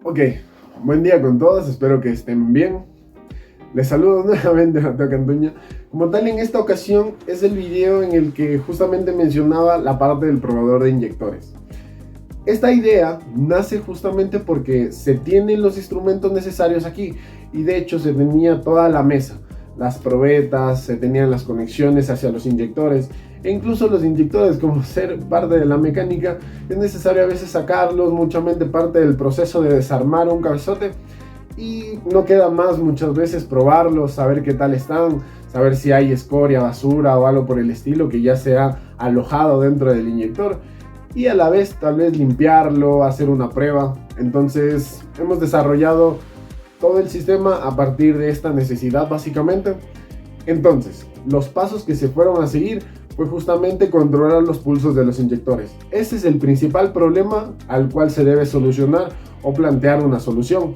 Ok, buen día con todos, espero que estén bien. Les saludo nuevamente, Mateo Cantuña. Como tal, en esta ocasión es el video en el que justamente mencionaba la parte del probador de inyectores. Esta idea nace justamente porque se tienen los instrumentos necesarios aquí y de hecho se tenía toda la mesa, las probetas, se tenían las conexiones hacia los inyectores e incluso los inyectores, como ser parte de la mecánica, es necesario a veces sacarlos, muchamente parte del proceso de desarmar un cabezote y no queda más muchas veces probarlos, saber qué tal están, saber si hay escoria, basura o algo por el estilo que ya se ha alojado dentro del inyector y a la vez tal vez limpiarlo, hacer una prueba. Entonces hemos desarrollado todo el sistema a partir de esta necesidad básicamente. Entonces, los pasos que se fueron a seguir fue justamente controlar los pulsos de los inyectores. Ese es el principal problema al cual se debe solucionar o plantear una solución.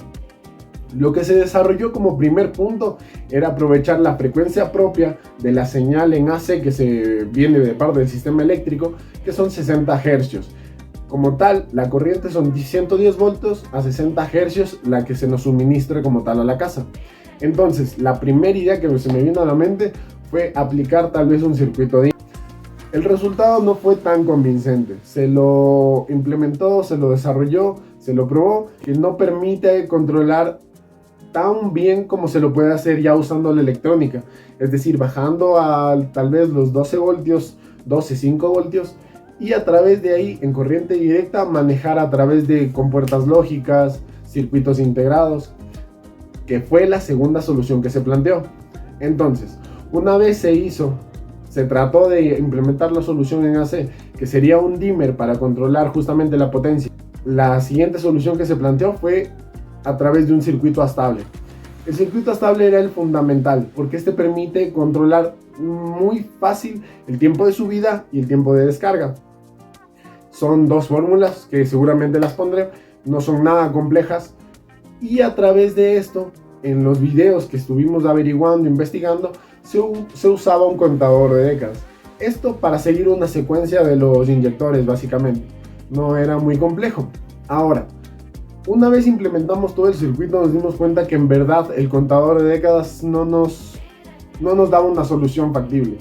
Lo que se desarrolló como primer punto era aprovechar la frecuencia propia de la señal en AC que se viene de parte del sistema eléctrico, que son 60 Hz. Como tal, la corriente son 110 voltios a 60 Hz la que se nos suministra como tal a la casa. Entonces, la primera idea que se me vino a la mente fue aplicar tal vez un circuito de... El resultado no fue tan convincente. Se lo implementó, se lo desarrolló, se lo probó, que no permite controlar tan bien como se lo puede hacer ya usando la electrónica, es decir, bajando a tal vez los 12 voltios, 12, 5 voltios y a través de ahí en corriente directa manejar a través de compuertas lógicas, circuitos integrados, que fue la segunda solución que se planteó. Entonces, una vez se trató de implementar la solución en AC, que sería un dimmer para controlar justamente la potencia. La siguiente solución que se planteó fue a través de un circuito estable. El circuito estable era el fundamental porque este permite controlar muy fácil el tiempo de subida y el tiempo de descarga. Son dos fórmulas que seguramente las pondré, no son nada complejas y a través de esto, en los videos que estuvimos averiguando, investigando, se usaba un contador de décadas. Esto para seguir una secuencia de los inyectores básicamente. No era muy complejo. Ahora, una vez implementamos todo el circuito nos dimos cuenta que en verdad el contador de décadas no nos daba una solución factible,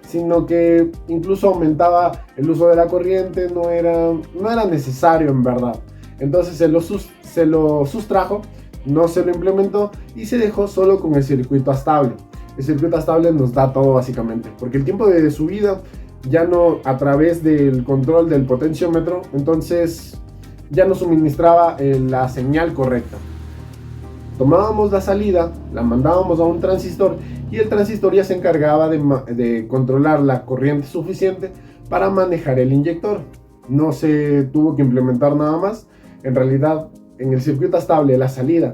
sino que incluso aumentaba el uso de la corriente, no era necesario en verdad. Entonces se lo sustrajo, no se lo implementó y se dejó solo con el circuito estable. El circuito estable nos da todo básicamente, porque el tiempo de subida ya no a través del control del potenciómetro, entonces ya nos suministraba la señal correcta. Tomábamos la salida, la mandábamos a un transistor y el transistor ya se encargaba de controlar la corriente suficiente para manejar el inyector. No se tuvo que implementar nada más. En realidad, en el circuito estable, la salida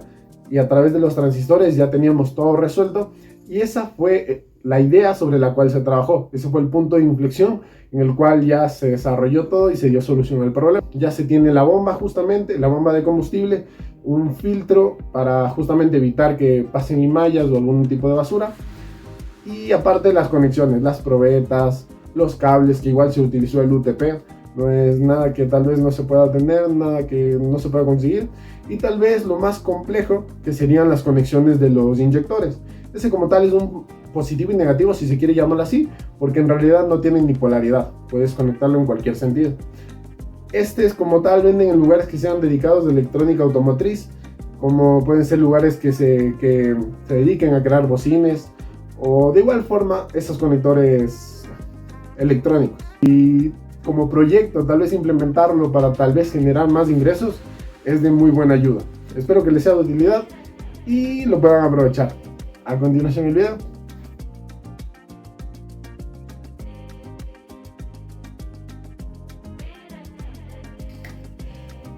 y a través de los transistores ya teníamos todo resuelto y esa fue la idea sobre la cual se trabajó. Ese fue el punto de inflexión en el cual ya se desarrolló todo y se dio solución al problema. Ya se tiene la bomba justamente, la bomba de combustible, un filtro para justamente evitar que pasen mallas o algún tipo de basura. Y aparte las conexiones, las probetas, los cables, que igual se utilizó el UTP. No es nada que tal vez no se pueda tener, nada que no se pueda conseguir. Y tal vez lo más complejo que serían las conexiones de los inyectores. Ese como tal es un positivo y negativo si se quiere llamarlo así, porque en realidad no tienen ni polaridad, puedes conectarlo en cualquier sentido. Este es como tal, venden en lugares que sean dedicados de electrónica automotriz, como pueden ser lugares que se dediquen a crear bocines, o de igual forma esos conectores electrónicos. Y como proyecto, tal vez implementarlo para tal vez generar más ingresos, es de muy buena ayuda. Espero que les sea de utilidad y lo puedan aprovechar. A continuación el video.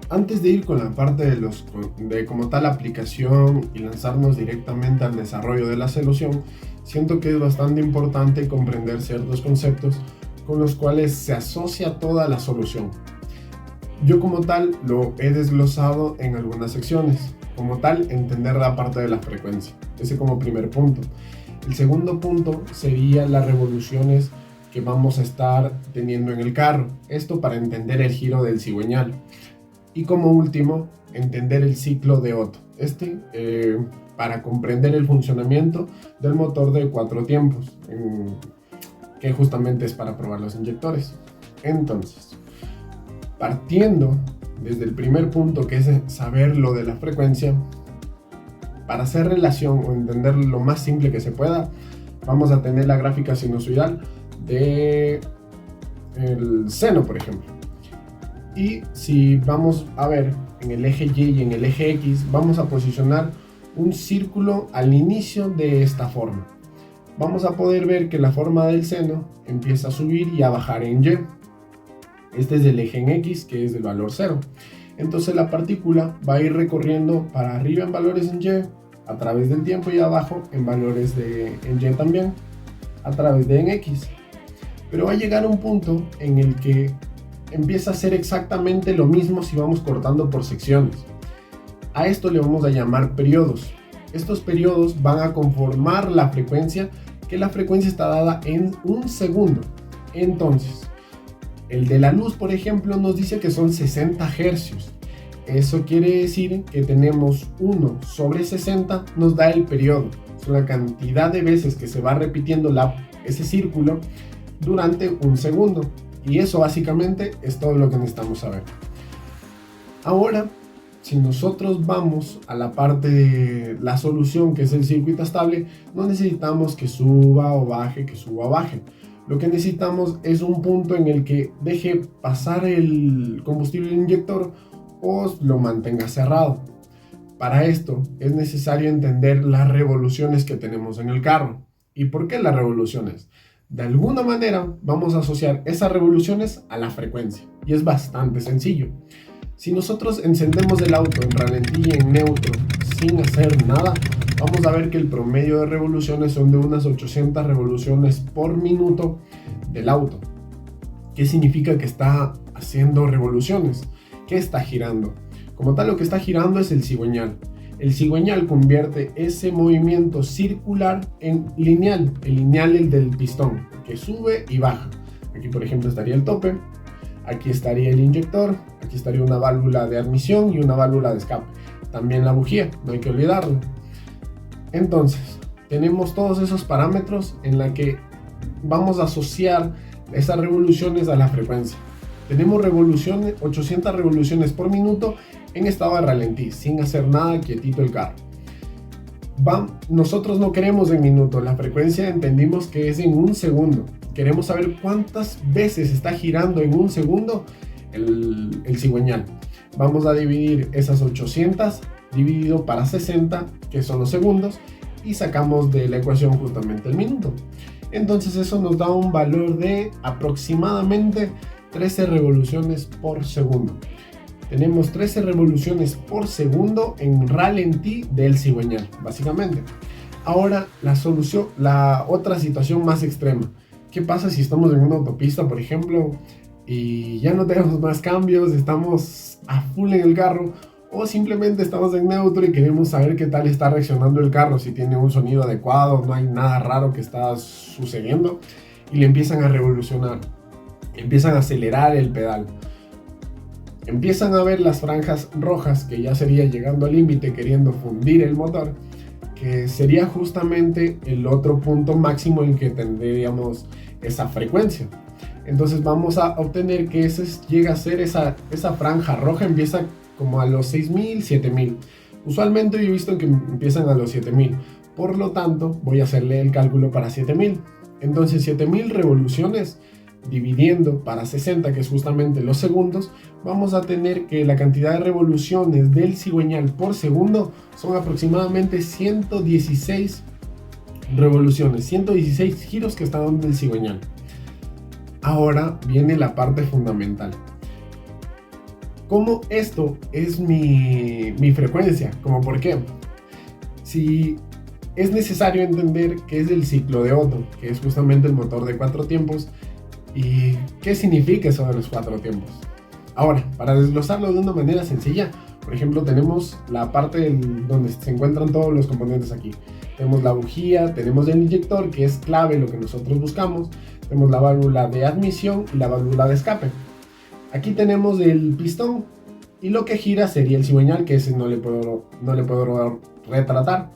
Antes de ir con la parte de como tal aplicación y lanzarnos directamente al desarrollo de la solución, siento que es bastante importante comprender ciertos conceptos con los cuales se asocia toda la solución. Yo como tal lo he desglosado en algunas secciones. Como tal, entender la parte de la frecuencia. Ese como primer punto. El segundo punto sería las revoluciones que vamos a estar teniendo en el carro. Esto para entender el giro del cigüeñal. Y como último, entender el ciclo de Otto. Para comprender el funcionamiento del motor de 4 tiempos, que justamente es para probar los inyectores. Entonces, partiendo desde el primer punto, que es saber lo de la frecuencia, para hacer relación o entender lo más simple que se pueda, vamos a tener la gráfica sinusoidal de el seno, por ejemplo. Y si vamos a ver en el eje Y y en el eje X, vamos a posicionar un círculo al inicio de esta forma. Vamos a poder ver que la forma del seno empieza a subir y a bajar en Y. Este es el eje en X, que es del valor 0. Entonces la partícula va a ir recorriendo para arriba en valores en Y, a través del tiempo, y abajo en valores en Y también, a través de en X. Pero va a llegar a un punto en el que empieza a ser exactamente lo mismo si vamos cortando por secciones. A esto le vamos a llamar periodos. Estos periodos van a conformar la frecuencia, que la frecuencia está dada en 1 segundo. Entonces, el de la luz, por ejemplo, nos dice que son 60 hercios. Eso quiere decir que tenemos 1 sobre 60, nos da el periodo. Es la cantidad de veces que se va repitiendo ese círculo durante 1 segundo. Y eso básicamente es todo lo que necesitamos saber. Ahora, si nosotros vamos a la parte de la solución, que es el circuito estable, no necesitamos que suba o baje, que suba o baje. Lo que necesitamos es un punto en el que deje pasar el combustible del inyector o lo mantenga cerrado. Para esto es necesario entender las revoluciones que tenemos en el carro. ¿Y por qué las revoluciones? De alguna manera vamos a asociar esas revoluciones a la frecuencia, y es bastante sencillo. Si nosotros encendemos el auto en ralentí y en neutro sin hacer nada, vamos a ver que el promedio de revoluciones son de unas 800 revoluciones por minuto del auto. ¿Qué significa que está haciendo revoluciones? ¿Qué está girando? Como tal, lo que está girando es el cigüeñal. El cigüeñal convierte ese movimiento circular en lineal. El lineal, el del pistón, que sube y baja. Aquí, por ejemplo, estaría el tope. Aquí estaría el inyector. Aquí estaría una válvula de admisión y una válvula de escape. También la bujía, no hay que olvidarlo. Entonces, tenemos todos esos parámetros en la que vamos a asociar esas revoluciones a la frecuencia. Tenemos 800 revoluciones por minuto en estado de ralentí, sin hacer nada, quietito el carro. Nosotros no queremos en minutos, la frecuencia entendimos que es en 1 segundo. Queremos saber cuántas veces está girando en 1 segundo el cigüeñal. Vamos a dividir esas 800 dividido para 60, que son los segundos, y sacamos de la ecuación justamente el minuto. Entonces eso nos da un valor de aproximadamente 13 revoluciones por segundo. Tenemos 13 revoluciones por segundo en ralentí del cigüeñal, básicamente. Ahora la otra situación más extrema. ¿Qué pasa si estamos en una autopista, por ejemplo, y ya no tenemos más cambios, estamos a full en el carro, o simplemente estamos en neutro y queremos saber qué tal está reaccionando el carro, si tiene un sonido adecuado, no hay nada raro que está sucediendo, y le empiezan a revolucionar, empiezan a acelerar el pedal, empiezan a ver las franjas rojas, que ya sería llegando al límite, queriendo fundir el motor, que sería justamente el otro punto máximo en que tendríamos esa frecuencia. Entonces vamos a obtener que llega a ser esa franja roja, empieza como a los 6000, 7000. Usualmente yo he visto que empiezan a los 7000. Por lo tanto, voy a hacerle el cálculo para 7000. Entonces 7000 revoluciones dividiendo para 60, que es justamente los segundos, vamos a tener que la cantidad de revoluciones del cigüeñal por segundo son aproximadamente 116 revoluciones, 116 giros que está dando el cigüeñal. Ahora viene la parte fundamental. ¿Cómo esto es mi frecuencia? ¿Cómo por qué? Si es necesario entender qué es el ciclo de Otto, que es justamente el motor de 4 tiempos, y qué significa eso de los 4 tiempos. Ahora, para desglosarlo de una manera sencilla, por ejemplo, tenemos la parte donde se encuentran todos los componentes aquí. Tenemos la bujía, tenemos el inyector, que es clave lo que nosotros buscamos. Tenemos la válvula de admisión y la válvula de escape. Aquí tenemos el pistón, y lo que gira sería el cigüeñal, que ese no le puedo retratar.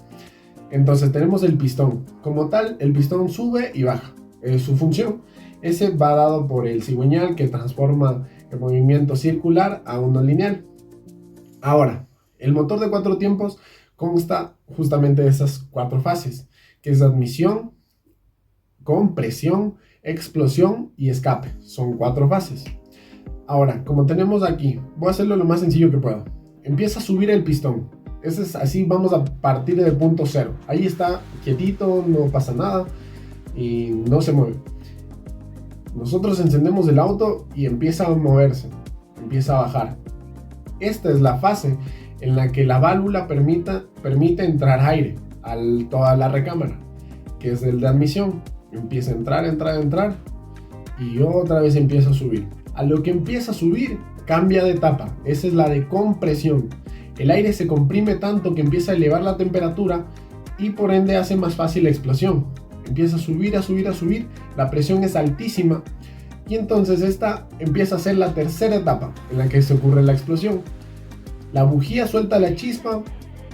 Entonces tenemos el pistón. Como tal, el pistón sube y baja. Es su función. Ese va dado por el cigüeñal, que transforma el movimiento circular a uno lineal. Ahora, el motor de 4 tiempos consta justamente de esas 4 fases, que es admisión, compresión, explosión y escape. Son 4 fases. Ahora, como tenemos aquí, voy a hacerlo lo más sencillo que puedo. Empieza a subir el pistón. Así vamos a partir del punto 0. Ahí está quietito, no pasa nada y no se mueve. Nosotros encendemos el auto y empieza a moverse, empieza a bajar. Esta es la fase en la que la válvula permite entrar aire a toda la recámara, que es el de admisión. Empieza a entrar y otra vez empieza a subir. A lo que empieza a subir, cambia de etapa. Esa es la de compresión. El aire se comprime tanto que empieza a elevar la temperatura y por ende hace más fácil la explosión. Empieza a subir, la presión es altísima y entonces esta empieza a ser la tercera etapa en la que se ocurre la explosión. La bujía suelta la chispa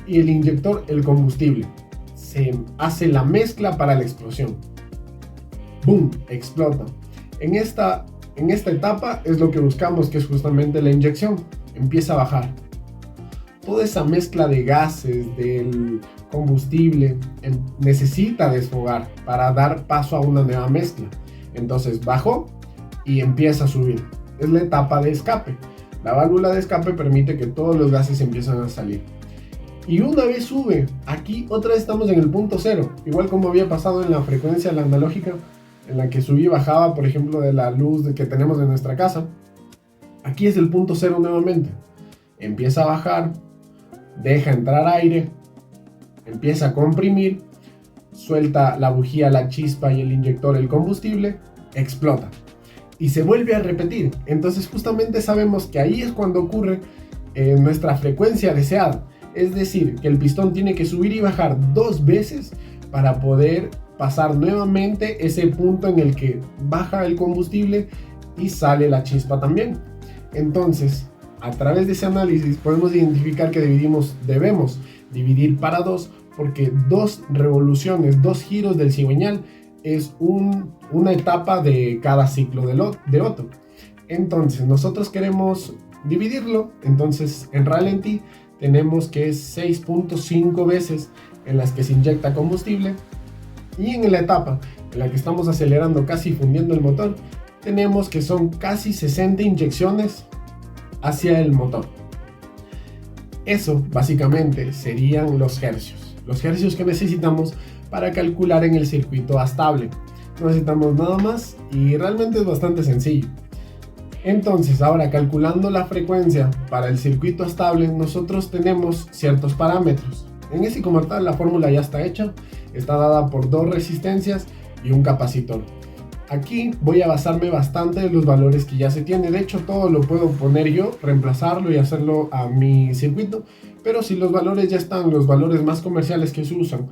y el inyector el combustible. Se hace la mezcla para la explosión. ¡Boom! Explota. En esta etapa es lo que buscamos, que es justamente la inyección. Empieza a bajar. Toda esa mezcla de gases, del combustible, necesita desfogar para dar paso a una nueva mezcla. Entonces bajó y empieza a subir. Es la etapa de escape. La válvula de escape permite que todos los gases empiezan a salir. Y una vez sube, aquí otra vez estamos en el punto 0. Igual como había pasado en la frecuencia, la analógica, en la que subía y bajaba, por ejemplo, de la luz que tenemos en nuestra casa. Aquí es el punto 0 nuevamente. Empieza a bajar, deja entrar aire, empieza a comprimir, suelta la bujía, la chispa y el inyector el combustible, explota. Y se vuelve a repetir. Entonces justamente sabemos que ahí es cuando ocurre nuestra frecuencia deseada. Es decir, que el pistón tiene que subir y bajar 2 veces para poder pasar nuevamente ese punto en el que baja el combustible y sale la chispa también. Entonces, a través de ese análisis podemos identificar que debemos dividir para 2, porque 2 revoluciones, 2 giros del cigüeñal es una etapa de cada ciclo de Otto. Entonces nosotros queremos dividirlo. Entonces en ralentí tenemos que es 6.5 veces en las que se inyecta combustible, y en la etapa en la que estamos acelerando, casi fundiendo el motor, tenemos que son casi 60 inyecciones hacia el motor. Eso básicamente serían los hercios que necesitamos para calcular en el circuito astable. No necesitamos nada más y realmente es bastante sencillo. Entonces, ahora calculando la frecuencia para el circuito estable, nosotros tenemos ciertos parámetros. En ese como tal, la fórmula ya está hecha, está dada por 2 resistencias y un capacitor. Aquí voy a basarme bastante en los valores que ya se tiene. De hecho, todo lo puedo poner yo, reemplazarlo y hacerlo a mi circuito. Pero si los valores ya están, los valores más comerciales que se usan,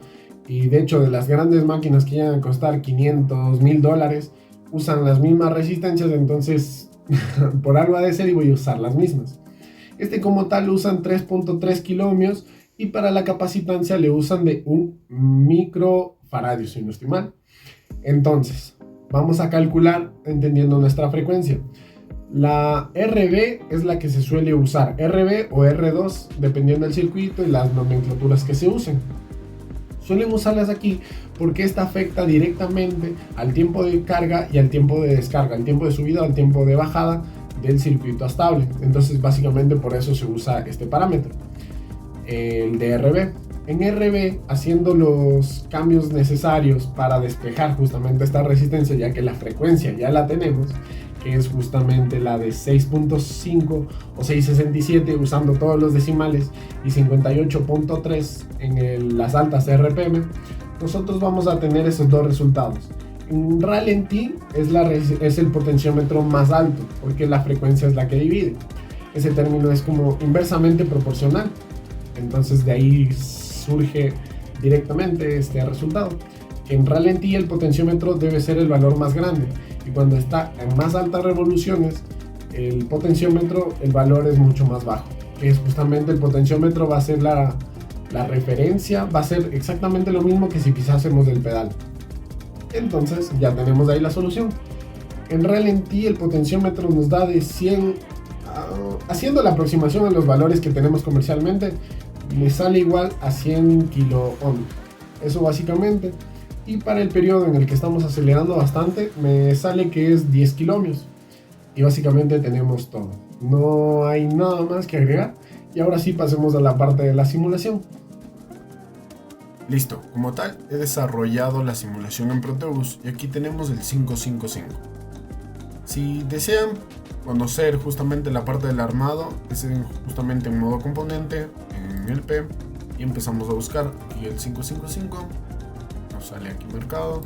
y de hecho de las grandes máquinas que llegan a costar $500, $1000, usan las mismas resistencias, entonces por algo ha de ser y voy a usar las mismas. Como tal usan 3.3 kiloohmios y para la capacitancia le usan de 1 microfaradio, si no estoy mal. Entonces vamos a calcular entendiendo nuestra frecuencia. La RB es la que se suele usar, RB o R2 dependiendo del circuito y las nomenclaturas que se usen. Suelen usarlas aquí porque esta afecta directamente al tiempo de carga y al tiempo de descarga, al tiempo de subida o al tiempo de bajada del circuito estable. Entonces básicamente por eso se usa este parámetro, el de RB. En RB, haciendo los cambios necesarios para despejar justamente esta resistencia, ya que la frecuencia ya la tenemos, que es justamente la de 6.5 o 667 usando todos los decimales y 58.3 en las altas RPM, nosotros vamos a tener esos 2 resultados. En ralentí es el potenciómetro más alto, porque la frecuencia es la que divide. Ese término es como inversamente proporcional, entonces de ahí surge directamente este resultado. En ralentí el potenciómetro debe ser el valor más grande, y cuando está en más altas revoluciones el potenciómetro el valor es mucho más bajo. Que es justamente el potenciómetro va a ser la referencia, va a ser exactamente lo mismo que si pisásemos el pedal. Entonces ya tenemos ahí la solución. En ralentí el potenciómetro nos da de 100, haciendo la aproximación a los valores que tenemos comercialmente, me sale igual a 100 kilo ohm. Eso básicamente. Y para el periodo en el que estamos acelerando bastante, me sale que es 10 kilómetros. Y básicamente tenemos todo. No hay nada más que agregar. Y ahora sí pasemos a la parte de la simulación. Listo, como tal he desarrollado la simulación en Proteus y aquí tenemos el 555. Si desean conocer justamente la parte del armado, es justamente en modo componente, en el P, y empezamos a buscar aquí el 555, nos sale aquí mercado,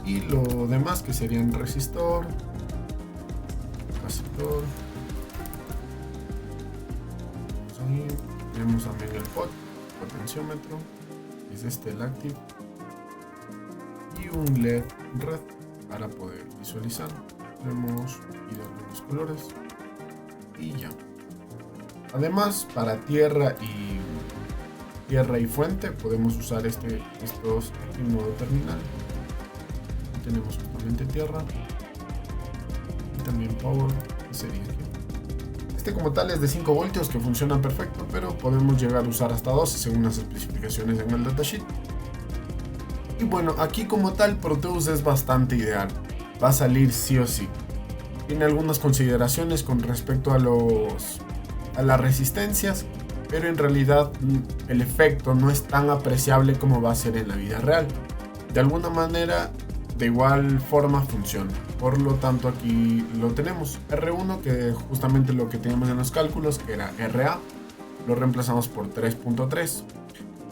y lo demás que serían resistor, capacitor, tenemos también el potenciómetro, es el active, y un LED red para poder visualizar. Podemos ir a algunos colores y ya. Además, para tierra y fuente podemos usar estos en modo terminal. Tenemos justamente tierra y también power, que sería aquí. Este como tal es de 5 voltios que funciona perfecto, pero podemos llegar a usar hasta 12 según las especificaciones en el datasheet. Y bueno, aquí como tal Proteus es bastante ideal. Va a salir sí o sí. Tiene algunas consideraciones con respecto a las resistencias, pero en realidad el efecto no es tan apreciable como va a ser en la vida real. De alguna manera, de igual forma funciona. Por lo tanto, aquí lo tenemos. R1, que justamente lo que teníamos en los cálculos, que era RA, lo reemplazamos por 3.3.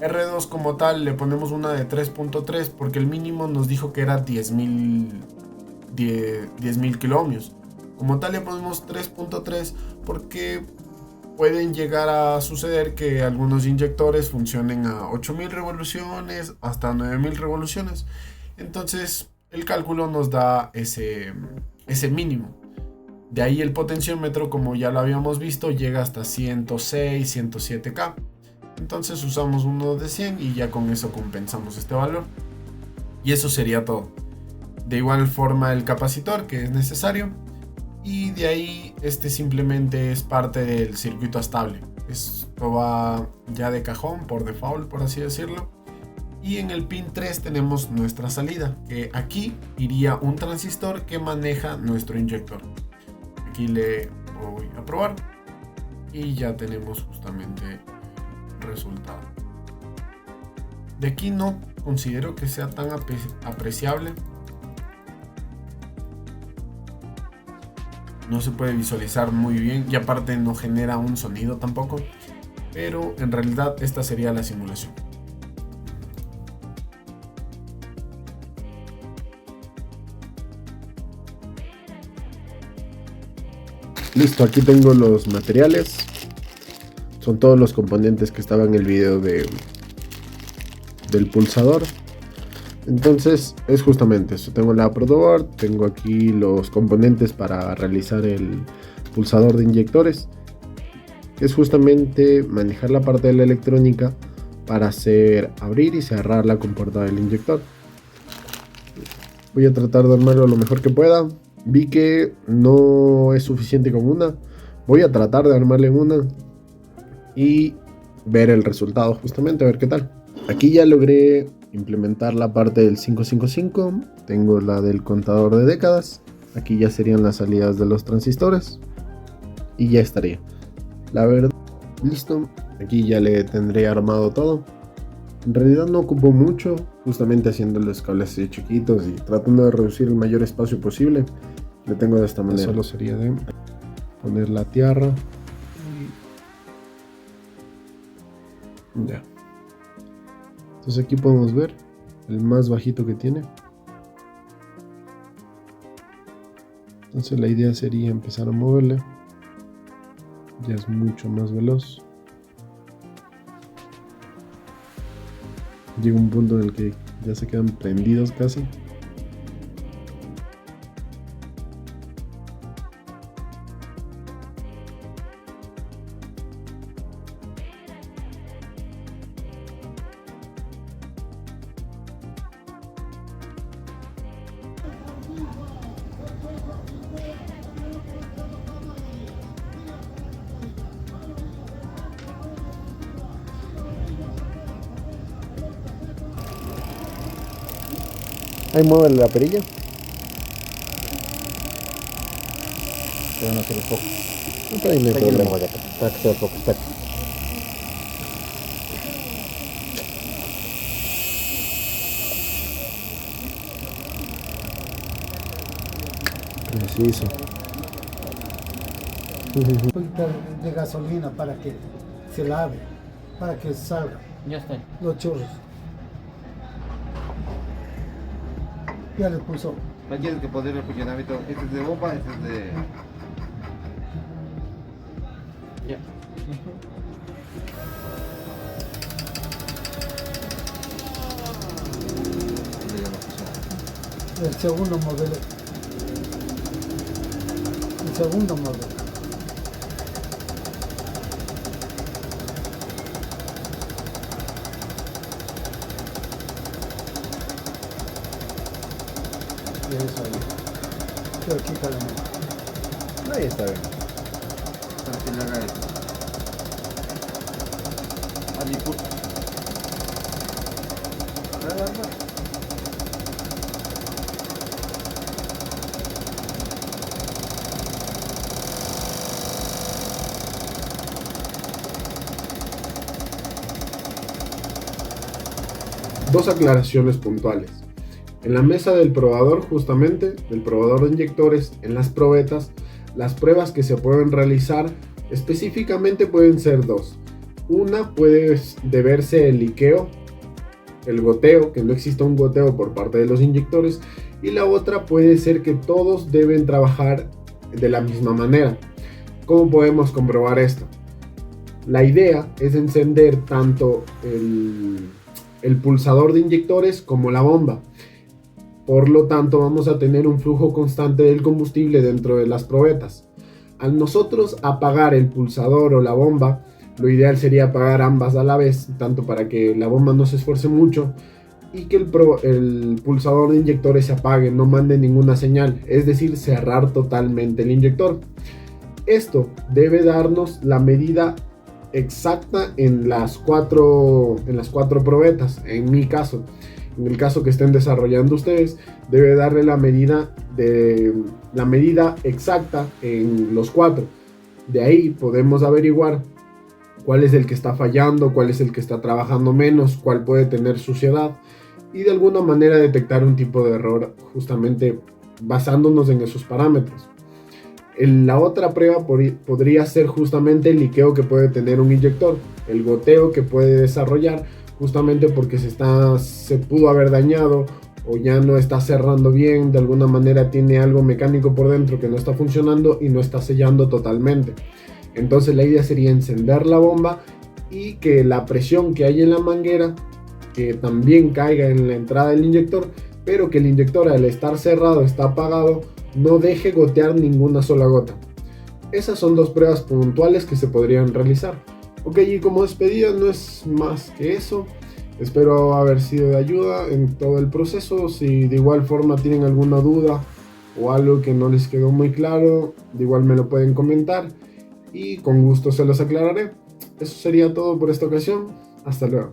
R2 como tal le ponemos una de 3.3 porque el mínimo nos dijo que era 10.000 kiloohmios. Como tal le ponemos 3.3 porque pueden llegar a suceder que algunos inyectores funcionen a 8.000 revoluciones hasta 9.000 revoluciones. Entonces el cálculo nos da ese mínimo. De ahí el potenciómetro, como ya lo habíamos visto, llega hasta 106, 107K. Entonces usamos uno de 100 y ya con eso compensamos este valor. Y eso sería todo. De igual forma el capacitor que es necesario. Y de ahí simplemente es parte del circuito estable. Esto va ya de cajón, por default, por así decirlo. Y en el pin 3 tenemos nuestra salida, que aquí iría un transistor que maneja nuestro inyector. Aquí le voy a probar y ya tenemos justamente el resultado. De aquí no considero que sea tan apreciable. No se puede visualizar muy bien y aparte no genera un sonido tampoco, pero en realidad esta sería la simulación. Listo, aquí tengo los materiales. Son todos los componentes que estaban en el video del pulsador. Entonces es justamente eso. Tengo la protoboard, tengo aquí los componentes para realizar el pulsador de inyectores. Es justamente manejar la parte de la electrónica para hacer abrir y cerrar la compuerta del inyector. Voy a tratar de armarlo lo mejor que pueda. Vi que no es suficiente con una. Voy a tratar de armarle una y ver el resultado justamente, a ver qué tal. Aquí ya logré implementar la parte del 555. Tengo la del contador de décadas. Aquí ya serían las salidas de los transistores. Y ya estaría. La verdad, listo. Aquí ya le tendré armado todo. En realidad no ocupo mucho, justamente haciendo los cables así chiquitos y tratando de reducir el mayor espacio posible. Le tengo de esta manera. Solo sería de poner la tierra. Ya. Entonces aquí podemos ver el más bajito que tiene. Entonces la idea sería empezar a moverle. Ya es mucho más veloz. Llega un punto en el que ya se quedan prendidos casi. Ahí mueve la perilla. Pero no se le foco. No, pero ahí no hay Está lleno problema. de acá. Para que se enfoque, espera. Preciso. Un poquito de gasolina para que se lave, para que salga Ya está. los churros. Ya le puso. Aquí es que poder el funcionamiento. Este es de bomba, este es de. Ya. El segundo modelo. El segundo modelo. Eso ahí. Pero quítale. Ahí está bien. Para que le haga esto. Ali, puta. Dos aclaraciones puntuales. En la mesa del probador, justamente, del probador de inyectores, en las probetas, las pruebas que se pueden realizar específicamente pueden ser dos. Una puede deberse el liqueo, el goteo, que no exista un goteo por parte de los inyectores, y la otra puede ser que todos deben trabajar de la misma manera. ¿Cómo podemos comprobar esto? La idea es encender tanto el pulsador de inyectores como la bomba. Por lo tanto, vamos a tener un flujo constante del combustible dentro de las probetas. Al nosotros apagar el pulsador o la bomba, lo ideal sería apagar ambas a la vez, tanto para que la bomba no se esfuerce mucho y que el pulsador de inyectores se apague, no mande ninguna señal, es decir, cerrar totalmente el inyector. Esto debe darnos la medida exacta en las cuatro probetas. En mi caso, en el caso que estén desarrollando ustedes, debe darle la medida exacta en los 4. De ahí podemos averiguar cuál es el que está fallando, cuál es el que está trabajando menos, cuál puede tener suciedad, y de alguna manera detectar un tipo de error justamente basándonos en esos parámetros. La otra prueba podría ser justamente el liqueo que puede tener un inyector, el goteo que puede desarrollar, justamente porque se pudo haber dañado o ya no está cerrando bien, de alguna manera tiene algo mecánico por dentro que no está funcionando y no está sellando totalmente. Entonces la idea sería encender la bomba y que la presión que hay en la manguera que también caiga en la entrada del inyector, pero que el inyector, al estar cerrado, está apagado, no deje gotear ninguna sola gota. Esas son dos pruebas puntuales que se podrían realizar. Ok, y como despedida no es más que eso. Espero haber sido de ayuda en todo el proceso. Si de igual forma tienen alguna duda o algo que no les quedó muy claro, de igual me lo pueden comentar y con gusto se los aclararé. Eso sería todo por esta ocasión. Hasta luego.